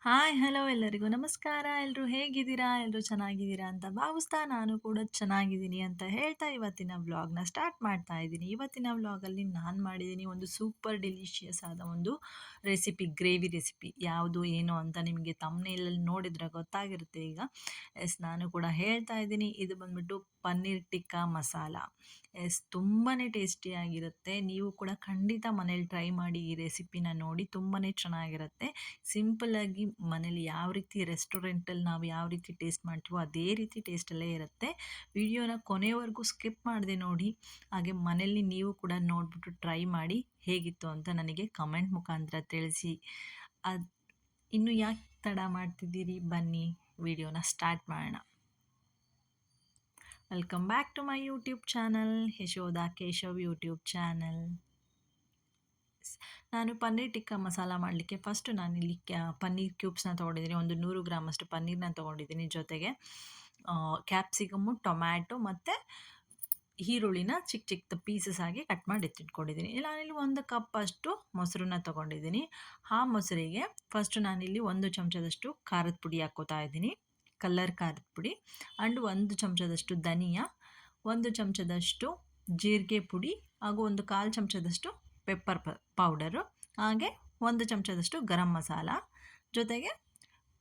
Hi hello ಎಲ್ಲರಿಗೂ ನಮಸ್ಕಾರ. ಎಲ್ಲರೂ ಹೇಗಿದ್ದೀರಾ? ಎಲ್ಲರೂ ಚೆನ್ನಾಗಿದ್ದೀರಾ ಅಂತ ಭಾವಿಸ್ತಾ ನಾನು ಕೂಡ ಚೆನ್ನಾಗಿದ್ದೀನಿ ಅಂತ ಹೇಳ್ತಾ ಇವತ್ತಿನ ವ್ಲಾಗ್ನ ಸ್ಟಾರ್ಟ್ ಮಾಡ್ತಾ ಇದ್ದೀನಿ. ಇವತ್ತಿನ ವ್ಲಾಗಲ್ಲಿ ನಾನು ಮಾಡಿದ್ದೀನಿ ಒಂದು ಸೂಪರ್ ಡೆಲಿಷಿಯಸ್ ಆದ ಒಂದು ರೆಸಿಪಿ, ಗ್ರೇವಿ ರೆಸಿಪಿ. ಯಾವುದು ಏನು ಅಂತ ನಿಮಗೆ ಥಂಬ್ನೇಲಲ್ಲಿ ನೋಡಿದರೆ ಗೊತ್ತಾಗಿರುತ್ತೆ ಈಗ. ನಾನು ಕೂಡ ಹೇಳ್ತಾ ಇದ್ದೀನಿ. ಇದು ಬಂದ್ಬಿಟ್ಟು ಪನ್ನೀರ್ ಟಿಕ್ಕಾ ಮಸಾಲ. ತುಂಬಾ ಟೇಸ್ಟಿಯಾಗಿರುತ್ತೆ. ನೀವು ಕೂಡ ಖಂಡಿತ ಮನೇಲಿ ಟ್ರೈ ಮಾಡಿ ಈ ರೆಸಿಪಿನ ನೋಡಿ. ತುಂಬಾ ಚೆನ್ನಾಗಿರುತ್ತೆ. ಸಿಂಪಲ್ಲಾಗಿ ಮನೇಲಿ ಯಾವ ರೀತಿ ರೆಸ್ಟೋರೆಂಟಲ್ಲಿ ನಾವು ಯಾವ ರೀತಿ ಟೇಸ್ಟ್ ಮಾಡ್ತೀವೋ ಅದೇ ರೀತಿ ಟೇಸ್ಟಲ್ಲೇ ಇರುತ್ತೆ. ವಿಡಿಯೋನ ಕೊನೆಯವರೆಗೂ ಸ್ಕಿಪ್ ಮಾಡದೆ ನೋಡಿ. ಹಾಗೆ ಮನೇಲಿ ನೀವು ಕೂಡ ನೋಡಿಬಿಟ್ಟು ಟ್ರೈ ಮಾಡಿ ಹೇಗಿತ್ತು ಅಂತ ನನಗೆ ಕಮೆಂಟ್ ಮುಖಾಂತರ ತಿಳಿಸಿ. ಅದು ಇನ್ನು ಯಾಕೆ ತಡ ಮಾಡ್ತಿದ್ದೀರಿ? ಬನ್ನಿ ವಿಡಿಯೋನ ಸ್ಟಾರ್ಟ್ ಮಾಡೋಣ. Welcome back to my YouTube channel, Yashoda Keshav YouTube channel. ನಾನು ಪನ್ನೀರ್ ಟಿಕ್ಕಾ ಮಸಾಲ ಮಾಡಲಿಕ್ಕೆ ಫಸ್ಟು ನಾನಿಲ್ಲಿ ಪನ್ನೀರ್ ಕ್ಯೂಬ್ಸ್ನ ತೊಗೊಂಡಿದ್ದೀನಿ. ಒಂದು 100 ಗ್ರಾಮಷ್ಟು ಪನ್ನೀರನ್ನ ತೊಗೊಂಡಿದ್ದೀನಿ. ಜೊತೆಗೆ ಕ್ಯಾಪ್ಸಿಕಮ್ಮು, ಟೊಮ್ಯಾಟೊ ಮತ್ತು ಈರುಳ್ಳಿನ ಚಿಕ್ಕ ಚಿಕ್ಕ ಪೀಸಸ್ ಆಗಿ ಕಟ್ ಮಾಡಿ ಎತ್ತಿಟ್ಕೊಂಡಿದ್ದೀನಿ. ನಾನಿಲ್ಲಿ 1 ಕಪ್ಪಷ್ಟು ಮೊಸರನ್ನ ತೊಗೊಂಡಿದ್ದೀನಿ. ಆ ಮೊಸರಿಗೆ ಫಸ್ಟು ನಾನಿಲ್ಲಿ 1 ಚಮಚದಷ್ಟು ಖಾರದ ಪುಡಿ ಹಾಕ್ಕೋತಾ ಇದ್ದೀನಿ, ಕಲ್ಲರ್ ಖಾರದ ಪುಡಿ. ಆ್ಯಂಡ್ 1 ಚಮಚದಷ್ಟು ಧನಿಯಾ, 1 ಚಮಚದಷ್ಟು ಜೀರಿಗೆ ಪುಡಿ ಹಾಗೂ 1/4 ಚಮಚದಷ್ಟು ಪೆಪ್ಪರ್ ಪೌಡರು, ಹಾಗೆ 1 ಚಮಚದಷ್ಟು ಗರಂ ಮಸಾಲ, ಜೊತೆಗೆ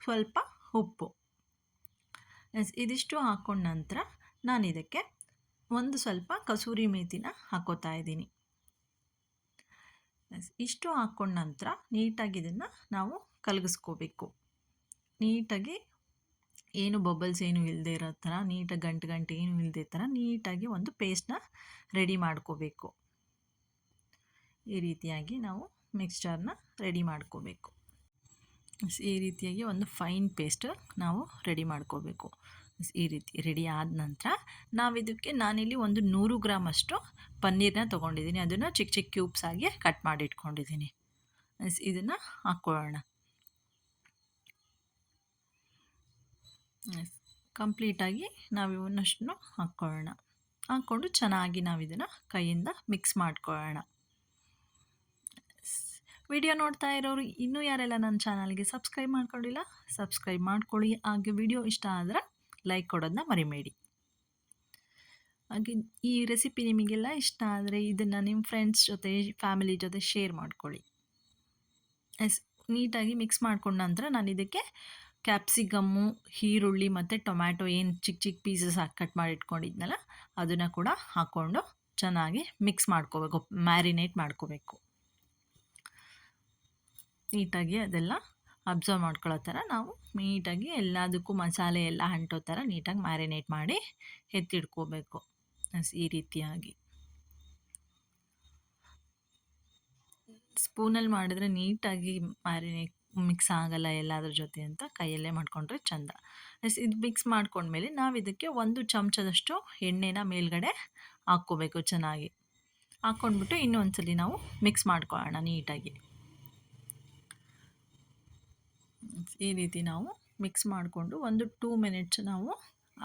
ಸ್ವಲ್ಪ ಉಪ್ಪು. ಇದಿಷ್ಟು ಹಾಕ್ಕೊಂಡ ನಂತರ ನಾನು ಇದಕ್ಕೆ ಸ್ವಲ್ಪ ಕಸೂರಿ ಮೇಥಿನ ಹಾಕ್ಕೋತಾ ಇದ್ದೀನಿ. ಇಷ್ಟು ಹಾಕ್ಕೊಂಡ ನಂತರ ನೀಟಾಗಿ ಇದನ್ನು ನಾವು ಕಲಗಿಸ್ಕೋಬೇಕು. ನೀಟಾಗಿ ಏನು ಬಬಲ್ಸ್ ಏನು ಇಲ್ಲದೆ ಇರೋ ಥರ, ನೀಟಾಗಿ ಗಂಟು ಏನು ಇಲ್ಲದೆ ಥರ ನೀಟಾಗಿ ಒಂದು ಪೇಸ್ಟ್ನ ರೆಡಿ ಮಾಡ್ಕೋಬೇಕು. ಈ ರೀತಿಯಾಗಿ ನಾವು ಮಿಕ್ಸ್ಚರ್ನ ರೆಡಿ ಮಾಡ್ಕೋಬೇಕು. ಈ ರೀತಿಯಾಗಿ ಒಂದು ಫೈನ್ ಪೇಸ್ಟ್ ನಾವು ರೆಡಿ ಮಾಡ್ಕೋಬೇಕು. ಈ ರೀತಿ ರೆಡಿ ಆದ ನಂತರ ನಾನಿಲ್ಲಿ ಒಂದು 100 ಗ್ರಾಮಷ್ಟು ಪನ್ನೀರನ್ನ ತೊಗೊಂಡಿದ್ದೀನಿ. ಅದನ್ನು ಚಿಕ್ಕ ಚಿಕ್ಕ ಕ್ಯೂಬ್ಸ್ ಆಗಿ ಕಟ್ ಮಾಡಿ ಇಟ್ಕೊಂಡಿದ್ದೀನಿ. ಇದನ್ನು ಹಾಕ್ಕೊಳ್ಳೋಣ. ಕಂಪ್ಲೀಟಾಗಿ ನಾವು ಇವನ್ನಷ್ಟು ಹಾಕ್ಕೊಳ್ಳೋಣ. ಹಾಕ್ಕೊಂಡು ಚೆನ್ನಾಗಿ ನಾವು ಇದನ್ನು ಕೈಯಿಂದ ಮಿಕ್ಸ್ ಮಾಡ್ಕೊಳ್ಳೋಣ. ವಿಡಿಯೋ ನೋಡ್ತಾ ಇರೋರು ಇನ್ನೂ ಯಾರೆಲ್ಲ ನನ್ನ ಚಾನಲ್ಗೆ ಸಬ್ಸ್ಕ್ರೈಬ್ ಮಾಡ್ಕೊಂಡಿಲ್ಲ, ಸಬ್ಸ್ಕ್ರೈಬ್ ಮಾಡ್ಕೊಳ್ಳಿ. ಹಾಗೆ ವಿಡಿಯೋ ಇಷ್ಟ ಆದರೆ ಲೈಕ್ ಕೊಡೋದನ್ನ ಮರಿಬೇಡಿ. ಹಾಗೆ ಈ ರೆಸಿಪಿ ನಿಮಗೆಲ್ಲ ಇಷ್ಟ ಆದರೆ ಇದನ್ನು ನಿಮ್ಮ ಫ್ರೆಂಡ್ಸ್ ಜೊತೆ, ಫ್ಯಾಮಿಲಿ ಜೊತೆ ಶೇರ್ ಮಾಡ್ಕೊಳ್ಳಿ. ನೀಟಾಗಿ ಮಿಕ್ಸ್ ಮಾಡ್ಕೊಂಡ ನಂತರ ನಾನು ಇದಕ್ಕೆ ಕ್ಯಾಪ್ಸಿಕಮ್ಮು, ಈರುಳ್ಳಿ ಮತ್ತು ಟೊಮ್ಯಾಟೊ ಏನು ಚಿಕ್ಕ ಚಿಕ್ಕ ಪೀಸಸ್ ಹಾಕಿ ಕಟ್ ಮಾಡಿ ಇಟ್ಕೊಂಡಿದ್ನಲ್ಲ ಅದನ್ನು ಕೂಡ ಹಾಕ್ಕೊಂಡು ಚೆನ್ನಾಗಿ ಮಿಕ್ಸ್ ಮಾಡ್ಕೋಬೇಕು, ಮ್ಯಾರಿನೇಟ್ ಮಾಡ್ಕೋಬೇಕು. ನೀಟಾಗಿ ಅದೆಲ್ಲ ಅಬ್ಸರ್ವ್ ಮಾಡ್ಕೊಳ್ಳೋ ಥರ ನಾವು ನೀಟಾಗಿ ಎಲ್ಲದಕ್ಕೂ ಮಸಾಲೆ ಎಲ್ಲ ಅಂಟೋ ಥರ ನೀಟಾಗಿ ಮ್ಯಾರಿನೇಟ್ ಮಾಡಿ ಎತ್ತಿಡ್ಕೋಬೇಕು. ಈ ರೀತಿಯಾಗಿ ಸ್ಪೂನಲ್ಲಿ ಮಾಡಿದ್ರೆ ನೀಟಾಗಿ ಮಿಕ್ಸ್ ಆಗಲ್ಲ ಎಲ್ಲದ್ರ ಜೊತೆ ಅಂತ ಕೈಯಲ್ಲೇ ಮಾಡಿಕೊಂಡ್ರೆ ಚೆಂದ. ಇದು ಮಿಕ್ಸ್ ಮಾಡ್ಕೊಂಡ್ಮೇಲೆ ನಾವು ಇದಕ್ಕೆ 1 ಚಮಚದಷ್ಟು ಎಣ್ಣೆನ ಮೇಲ್ಗಡೆ ಹಾಕ್ಕೋಬೇಕು. ಚೆನ್ನಾಗಿ ಹಾಕ್ಕೊಂಡ್ಬಿಟ್ಟು ಇನ್ನೊಂದ್ಸಲಿ ನಾವು ಮಿಕ್ಸ್ ಮಾಡ್ಕೊಳ್ಳೋಣ ನೀಟಾಗಿ. ಈ ರೀತಿ ನಾವು ಮಿಕ್ಸ್ ಮಾಡಿಕೊಂಡು ಒಂದು 2 ಮಿನಿಟ್ಸ್ ನಾವು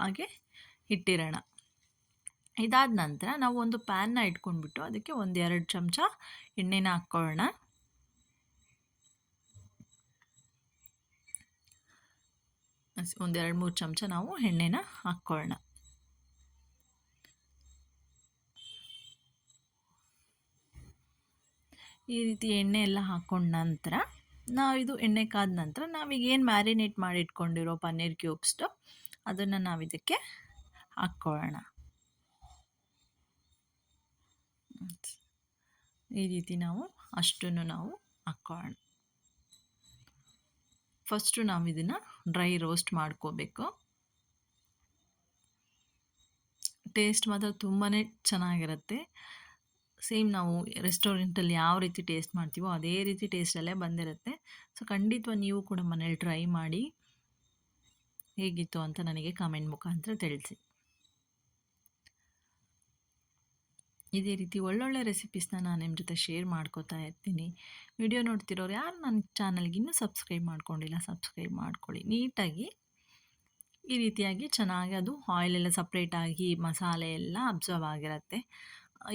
ಹಾಗೆ ಇಟ್ಟಿರೋಣ. ಇದಾದ ನಂತರ ನಾವು ಒಂದು ಪ್ಯಾನ್ನ ಇಟ್ಕೊಂಡ್ಬಿಟ್ಟು ಅದಕ್ಕೆ 1-2 ಚಮಚ ಎಣ್ಣೆನ ಹಾಕ್ಕೊಳ್ಳೋಣ. ಒಂದು 2-3 ಚಮಚ ನಾವು ಎಣ್ಣೆನ ಹಾಕ್ಕೊಳ್ಳೋಣ. ಈ ರೀತಿ ಎಣ್ಣೆ ಎಲ್ಲ ಹಾಕ್ಕೊಂಡ ನಂತರ ಇದು ಎಣ್ಣೆ ಕಾದ ನಂತರ ನಾವೀಗ ಏನು ಮ್ಯಾರಿನೇಟ್ ಮಾಡಿ ಇಟ್ಕೊಂಡಿರೋ ಪನ್ನೀರ್ ಕ್ಯೂಬ್ಸ್ದು ಅದನ್ನು ನಾವು ಇದಕ್ಕೆ ಹಾಕ್ಕೊಳ್ಳೋಣ. ಈ ರೀತಿ ನಾವು ಅಷ್ಟನ್ನು ನಾವು ಹಾಕ್ಕೊಳ್ಳೋಣ. ಫಸ್ಟು ನಾವು ಇದನ್ನು ಡ್ರೈ ರೋಸ್ಟ್ ಮಾಡ್ಕೋಬೇಕು. ಟೇಸ್ಟ್ ಮಾತ್ರ ತುಂಬಾ ಚೆನ್ನಾಗಿರುತ್ತೆ. ಸೇಮ್ ನಾವು ರೆಸ್ಟೋರೆಂಟಲ್ಲಿ ಯಾವ ರೀತಿ ಟೇಸ್ಟ್ ಮಾಡ್ತೀವೋ ಅದೇ ರೀತಿ ಟೇಸ್ಟಲ್ಲೇ ಬಂದಿರುತ್ತೆ. ಸೊ ಖಂಡಿತವಾಗಿ ನೀವು ಕೂಡ ಮನೇಲಿ ಟ್ರೈ ಮಾಡಿ ಹೇಗಿತ್ತು ಅಂತ ನನಗೆ ಕಮೆಂಟ್ ಮುಖಾಂತರ ತಿಳಿಸಿ. ಇದೇ ರೀತಿ ಒಳ್ಳೊಳ್ಳೆ ರೆಸಿಪೀಸ್ನ ನಾನು ನಿಮ್ಮ ಜೊತೆ ಶೇರ್ ಮಾಡ್ಕೋತಾ ಇರ್ತೀನಿ. ವಿಡಿಯೋ ನೋಡ್ತಿರೋರು ಯಾರು ನನ್ನ ಚಾನಲ್ಗೆ ಇನ್ನೂ ಸಬ್ಸ್ಕ್ರೈಬ್ ಮಾಡ್ಕೊಂಡಿಲ್ಲ, ಸಬ್ಸ್ಕ್ರೈಬ್ ಮಾಡ್ಕೊಳ್ಳಿ. ನೀಟಾಗಿ ಈ ರೀತಿಯಾಗಿ ಚೆನ್ನಾಗಿ ಅದು ಆಯಿಲೆಲ್ಲ ಸಪ್ರೇಟಾಗಿ ಮಸಾಲೆ ಎಲ್ಲ ಅಬ್ಸರ್ವ್ ಆಗಿರುತ್ತೆ.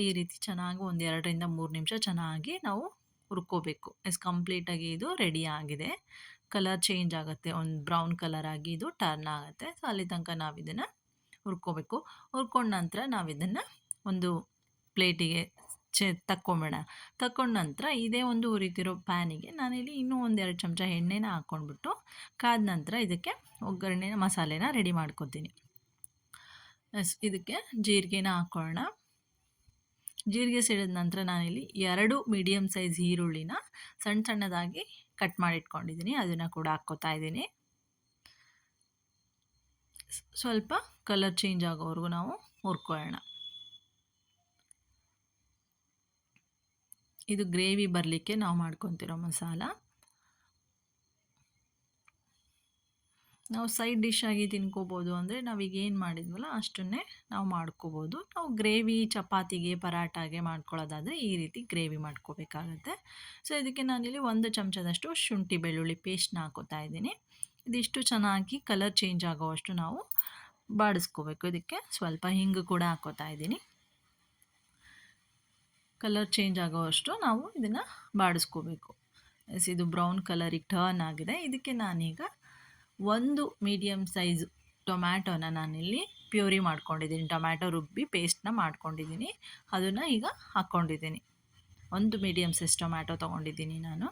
ಈ ರೀತಿ ಚೆನ್ನಾಗಿ 1-2 3 ನಿಮಿಷ ಚೆನ್ನಾಗಿ ನಾವು ಹುರ್ಕೋಬೇಕು. ಕಂಪ್ಲೀಟಾಗಿ ಇದು ರೆಡಿ ಆಗಿದೆ. ಕಲರ್ ಚೇಂಜ್ ಆಗುತ್ತೆ, ಒಂದು ಬ್ರೌನ್ ಕಲರ್ ಆಗಿ ಇದು ಟರ್ನ್ ಆಗುತ್ತೆ. ಸೊ ಅಲ್ಲಿ ತನಕ ನಾವು ಇದನ್ನು ಹುರ್ಕೋಬೇಕು. ಹುರ್ಕೊಂಡ ನಂತರ ನಾವು ಇದನ್ನು ಒಂದು ಪ್ಲೇಟಿಗೆ ತಕ್ಕೊಂಬೇಡ. ತಕ್ಕೊಂಡ ನಂತರ ಇದೇ ಒಂದು ಉರಿತಿರೋ ಪ್ಯಾನಿಗೆ ನಾನಿಲ್ಲಿ ಇನ್ನೂ ಒಂದೆರಡು ಚಮಚ ಎಣ್ಣೆನ ಹಾಕ್ಕೊಂಡ್ಬಿಟ್ಟು ಕಾದ ನಂತರ ಇದಕ್ಕೆ ಒಗ್ಗರಣೆ ಮಸಾಲೆನ ರೆಡಿ ಮಾಡ್ಕೊತೀನಿ. ಇದಕ್ಕೆ ಜೀರಿಗೆನ ಹಾಕ್ಕೊಳ್ಳೋಣ. ಜೀರಿಗೆ ಸಿಡಿದ ನಂತರ ನಾನಿಲ್ಲಿ 2 ಮೀಡಿಯಮ್ ಸೈಜ್ ಈರುಳ್ಳಿನ ಸಣ್ಣ ಸಣ್ಣದಾಗಿ ಕಟ್ ಮಾಡಿಟ್ಕೊಂಡಿದ್ದೀನಿ, ಅದನ್ನು ಕೂಡ ಹಾಕ್ಕೋತಾ ಇದ್ದೀನಿ. ಸ್ವಲ್ಪ ಕಲರ್ ಚೇಂಜ್ ಆಗೋವರೆಗೂ ನಾವು ಹುರ್ಕೊಳ್ಳೋಣ. ಇದು ಗ್ರೇವಿ ಬರಲಿಕ್ಕೆ ನಾವು ಮಾಡ್ಕೊತಿರೋ ಮಸಾಲ. ನಾವು ಸೈಡ್ ಡಿಶ್ ಆಗಿ ತಿನ್ಕೋಬೋದು, ಅಂದರೆ ನಾವೀಗ ಏನು ಮಾಡಿದ್ವಲ್ಲ ಅಷ್ಟನ್ನೇ ನಾವು ಮಾಡ್ಕೋಬೋದು. ನಾವು ಗ್ರೇವಿ ಚಪಾತಿಗೆ ಪರಾಟಾಗೆ ಮಾಡ್ಕೊಳ್ಳೋದಾದರೆ ಈ ರೀತಿ ಗ್ರೇವಿ ಮಾಡ್ಕೋಬೇಕಾಗತ್ತೆ. ಸೊ ಇದಕ್ಕೆ ನಾನಿಲ್ಲಿ 1 ಚಮಚದಷ್ಟು ಶುಂಠಿ ಬೆಳ್ಳುಳ್ಳಿ ಪೇಸ್ಟ್ನ ಹಾಕೋತಾ ಇದ್ದೀನಿ. ಇದಿಷ್ಟು ಚೆನ್ನಾಗಿ ಕಲರ್ ಚೇಂಜ್ ಆಗೋವಷ್ಟು ನಾವು ಬಾಡಿಸ್ಕೋಬೇಕು. ಇದಕ್ಕೆ ಸ್ವಲ್ಪ ಹಿಂಗು ಕೂಡ ಹಾಕೋತಾ ಇದ್ದೀನಿ. ಕಲರ್ ಚೇಂಜ್ ಆಗೋವಷ್ಟು ನಾವು ಇದನ್ನು ಬಾಡಿಸ್ಕೋಬೇಕು. ಇದು ಬ್ರೌನ್ ಕಲರಿಗೆ ಟರ್ನ್ ಆಗಿದೆ. ಇದಕ್ಕೆ ನಾನೀಗ 1 ಮೀಡಿಯಮ್ ಸೈಜ್ ಟೊಮ್ಯಾಟೋನ ನಾನಿಲ್ಲಿ ಪ್ಯೂರಿ ಮಾಡ್ಕೊಂಡಿದ್ದೀನಿ, ಟೊಮ್ಯಾಟೊ ರುಬ್ಬಿ ಪೇಸ್ಟ್ನ ಮಾಡ್ಕೊಂಡಿದ್ದೀನಿ, ಅದನ್ನು ಈಗ ಹಾಕ್ಕೊಂಡಿದ್ದೀನಿ. 1 ಮೀಡಿಯಮ್ ಸೈಜ್ ಟೊಮ್ಯಾಟೊ ತೊಗೊಂಡಿದ್ದೀನಿ ನಾನು.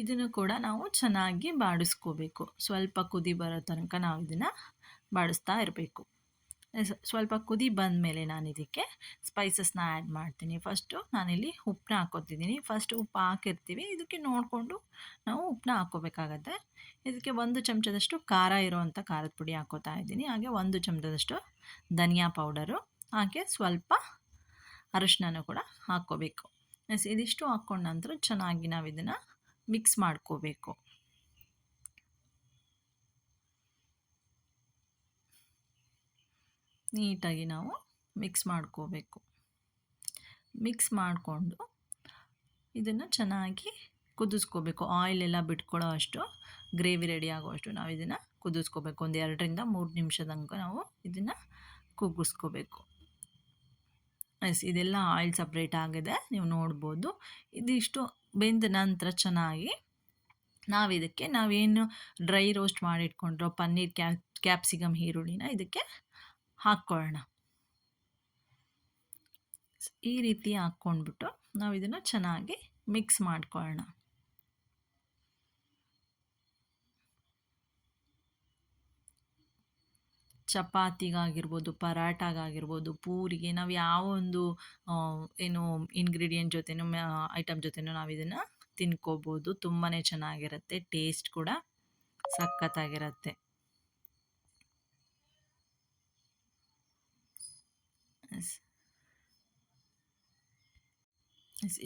ಇದನ್ನು ಕೂಡ ನಾವು ಚೆನ್ನಾಗಿ ಬಾಡಿಸ್ಕೋಬೇಕು. ಸ್ವಲ್ಪ ಕುದಿ ಬರೋ ತನಕ ನಾವು ಇದನ್ನು ಬಾಡಿಸ್ತಾ ಇರಬೇಕು. ಸ್ವಲ್ಪ ಕುದಿ ಬಂದ ಮೇಲೆ ನಾನು ಇದಕ್ಕೆ ಸ್ಪೈಸಸ್ನ ಆ್ಯಡ್ ಮಾಡ್ತೀನಿ. ಫಸ್ಟು ನಾನಿಲ್ಲಿ ಉಪ್ಪನ್ನ ಹಾಕ್ಕೊತಿದ್ದೀನಿ. ಫಸ್ಟ್ ಉಪ್ಪು ಹಾಕಿರ್ತೀವಿ, ಇದಕ್ಕೆ ನೋಡಿಕೊಂಡು ನಾವು ಉಪ್ಪನ್ನ ಹಾಕ್ಕೋಬೇಕಾಗತ್ತೆ. ಇದಕ್ಕೆ 1 ಚಮಚದಷ್ಟು ಖಾರ ಇರೋವಂಥ ಖಾರದ ಪುಡಿ ಹಾಕ್ಕೋತಾ ಇದ್ದೀನಿ. ಹಾಗೆ 1 ಚಮಚದಷ್ಟು ಧನಿಯಾ ಪೌಡರು, ಹಾಗೆ ಸ್ವಲ್ಪ ಅರಿಶಿನನೂ ಕೂಡ ಹಾಕ್ಕೋಬೇಕು. ಇದಿಷ್ಟು ಹಾಕ್ಕೊಂಡ ನಂತರ ಚೆನ್ನಾಗಿ ನಾವು ಇದನ್ನು ಮಿಕ್ಸ್ ಮಾಡ್ಕೋಬೇಕು. ನೀಟಾಗಿ ನಾವು ಮಿಕ್ಸ್ ಮಾಡ್ಕೋಬೇಕು. ಮಿಕ್ಸ್ ಮಾಡಿಕೊಂಡು ಇದನ್ನು ಚೆನ್ನಾಗಿ ಕುದಿಸ್ಕೋಬೇಕು. ಆಯಿಲೆಲ್ಲ ಬಿಟ್ಕೊಳ್ಳೋ ಅಷ್ಟು, ಗ್ರೇವಿ ರೆಡಿ ಆಗೋವಷ್ಟು ನಾವು ಇದನ್ನು ಕುದಿಸ್ಕೋಬೇಕು. ಒಂದು 2ರಿಂದ 3 ನಿಮಿಷದ ತನಕ ನಾವು ಇದನ್ನು ಕುಗ್ಗಿಸ್ಕೋಬೇಕು. ಇದೆಲ್ಲ ಆಯಿಲ್ ಸಪ್ರೇಟ್ ಆಗಿದೆ, ನೀವು ನೋಡ್ಬೋದು. ಇದಿಷ್ಟು ಬೆಂದ ನಂತರ ಚೆನ್ನಾಗಿ ನಾವೇನು ಡ್ರೈ ರೋಸ್ಟ್ ಮಾಡಿಟ್ಕೊಂಡ್ರೋ ಪನ್ನೀರ್ ಕ್ಯಾಪ್ಸಿಕಮ್ ಈರುಳ್ಳಿನ ಇದಕ್ಕೆ ಹಾಕ್ಕೊಳ್ಳೋಣ. ಈ ರೀತಿ ಹಾಕ್ಕೊಂಡ್ಬಿಟ್ಟು ನಾವು ಇದನ್ನು ಚೆನ್ನಾಗಿ ಮಿಕ್ಸ್ ಮಾಡ್ಕೊಳ್ಳೋಣ. ಚಪಾತಿಗಾಗಿರ್ಬೋದು, ಪರಾಟಾಗಿರ್ಬೋದು, ಪೂರಿಗೆ ನಾವು ಯಾವ ಒಂದು ಏನು ಇಂಗ್ರೀಡಿಯೆಂಟ್ ಜೊತೆನೂ ಐಟಮ್ ಜೊತೆನೂ ನಾವು ಇದನ್ನು ತಿನ್ಕೋಬೋದು. ತುಂಬಾ ಚೆನ್ನಾಗಿರುತ್ತೆ, ಟೇಸ್ಟ್ ಕೂಡ ಸಖತ್ತಾಗಿರುತ್ತೆ.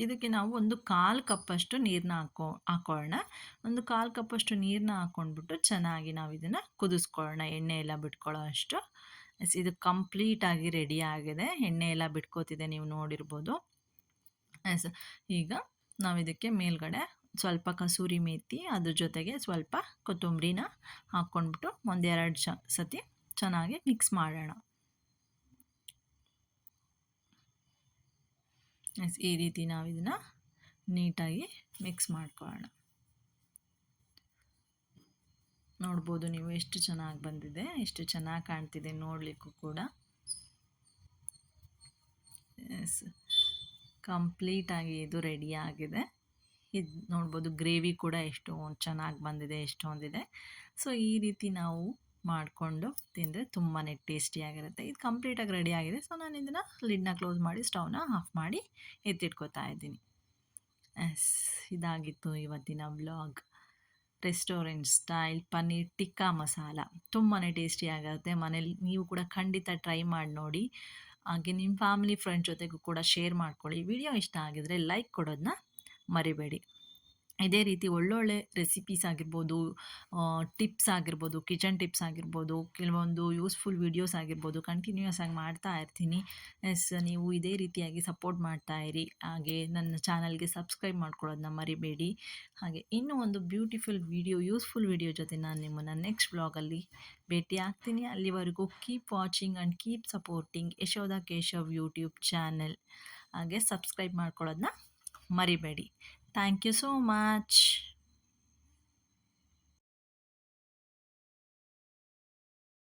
ಇದಕ್ಕೆ ನಾವು ಒಂದು 1/4 ಕಪ್ಪಷ್ಟು ನೀರನ್ನ ಹಾಕ್ಕೊಳ್ಳೋಣ. ಒಂದು 1/4 ಕಪ್ಪಷ್ಟು ನೀರನ್ನ ಹಾಕ್ಕೊಂಡ್ಬಿಟ್ಟು ಚೆನ್ನಾಗಿ ನಾವು ಇದನ್ನು ಕುದಿಸ್ಕೊಳ್ಳೋಣ, ಎಣ್ಣೆ ಎಲ್ಲ ಬಿಟ್ಕೊಳ್ಳೋ ಅಷ್ಟು. ಇದು ಕಂಪ್ಲೀಟಾಗಿ ರೆಡಿ ಆಗಿದೆ, ಎಣ್ಣೆ ಎಲ್ಲ ಬಿಟ್ಕೋತಿದೆ, ನೀವು ನೋಡಿರ್ಬೋದು. ಈಗ ನಾವು ಇದಕ್ಕೆ ಮೇಲ್ಗಡೆ ಸ್ವಲ್ಪ ಕಸೂರಿ ಮೇಥಿ, ಅದ್ರ ಜೊತೆಗೆ ಸ್ವಲ್ಪ ಕೊತ್ತಂಬರಿನ ಹಾಕ್ಕೊಂಡ್ಬಿಟ್ಟು 1-2 ಸತಿ ಚೆನ್ನಾಗಿ ಮಿಕ್ಸ್ ಮಾಡೋಣ. ಈ ರೀತಿ ನಾವು ಇದನ್ನು ನೀಟಾಗಿ ಮಿಕ್ಸ್ ಮಾಡ್ಕೊಳ್ಳೋಣ. ನೋಡ್ಬೋದು ನೀವು ಎಷ್ಟು ಚೆನ್ನಾಗಿ ಬಂದಿದೆ, ಎಷ್ಟು ಚೆನ್ನಾಗಿ ಕಾಣ್ತಿದೆ ನೋಡಲಿಕ್ಕೂ ಕೂಡ. ಕಂಪ್ಲೀಟಾಗಿ ಇದು ರೆಡಿ ಆಗಿದೆ. ಇದು ನೋಡ್ಬೋದು, ಗ್ರೇವಿ ಕೂಡ ಎಷ್ಟು ಚೆನ್ನಾಗಿ ಬಂದಿದೆ, ಎಷ್ಟೊಂದಿದೆ. ಸೊ ಈ ರೀತಿ ನಾವು ಮಾಡಿಕೊಂಡು ತಿಂದರೆ ತುಂಬಾ ಟೇಸ್ಟಿಯಾಗಿರುತ್ತೆ. ಇದು ಕಂಪ್ಲೀಟಾಗಿ ರೆಡಿ ಆಗಿದೆ. ಸೊ ನಾನು ಇದನ್ನು ಲಿಡ್ನ ಕ್ಲೋಸ್ ಮಾಡಿ ಸ್ಟವ್ನ ಆಫ್ ಮಾಡಿ ಎತ್ತಿಟ್ಕೋತಾ ಇದ್ದೀನಿ. ಇದಾಗಿತ್ತು ಇವತ್ತಿನ vlog. Restaurant style paneer tikka masala ತುಂಬಾ ಟೇಸ್ಟಿಯಾಗಿರುತ್ತೆ. ಮನೇಲಿ ನೀವು ಕೂಡ ಖಂಡಿತ ಟ್ರೈ ಮಾಡಿ ನೋಡಿ. ಹಾಗೆ ನಿಮ್ಮ ಫ್ಯಾಮಿಲಿ ಫ್ರೆಂಡ್ ಜೊತೆಗೂ ಕೂಡ ಶೇರ್ ಮಾಡ್ಕೊಳ್ಳಿ. ವಿಡಿಯೋ ಇಷ್ಟ ಆಗಿದರೆ ಲೈಕ್ ಕೊಡೋದನ್ನ ಮರಿಬೇಡಿ. ಇದೇ ರೀತಿ ಒಳ್ಳೊಳ್ಳೆ ರೆಸಿಪೀಸ್ ಆಗಿರ್ಬೋದು, ಟಿಪ್ಸ್ ಆಗಿರ್ಬೋದು, ಕಿಚನ್ ಟಿಪ್ಸ್ ಆಗಿರ್ಬೋದು, ಕೆಲವೊಂದು ಯೂಸ್ಫುಲ್ ವೀಡಿಯೋಸ್ ಆಗಿರ್ಬೋದು ಕಂಟಿನ್ಯೂಯಸ್ ಆಗಿ ಮಾಡ್ತಾ ಇರ್ತೀನಿ. ನೀವು ಇದೇ ರೀತಿಯಾಗಿ ಸಪೋರ್ಟ್ ಮಾಡ್ತಾ ಇರಿ. ಹಾಗೆ ನನ್ನ ಚಾನಲ್ಗೆ ಸಬ್ಸ್ಕ್ರೈಬ್ ಮಾಡ್ಕೊಳ್ಳೋದನ್ನ ಮರಿಬೇಡಿ. ಹಾಗೆ ಇನ್ನೂ ಒಂದು ಬ್ಯೂಟಿಫುಲ್ ವೀಡಿಯೋ, ಯೂಸ್ಫುಲ್ ವೀಡಿಯೋ ಜೊತೆ ನಾನು ನಿಮ್ಮನ್ನು ನೆಕ್ಸ್ಟ್ ವ್ಲಾಗಲ್ಲಿ ಭೇಟಿ ಆಗ್ತೀನಿ. ಅಲ್ಲಿವರೆಗೂ keep watching and keep supporting Yashoda Keshav YouTube channel. ಹಾಗೆ ಸಬ್ಸ್ಕ್ರೈಬ್ ಮಾಡ್ಕೊಳ್ಳೋದನ್ನ ಮರಿಬೇಡಿ. Thank you so much.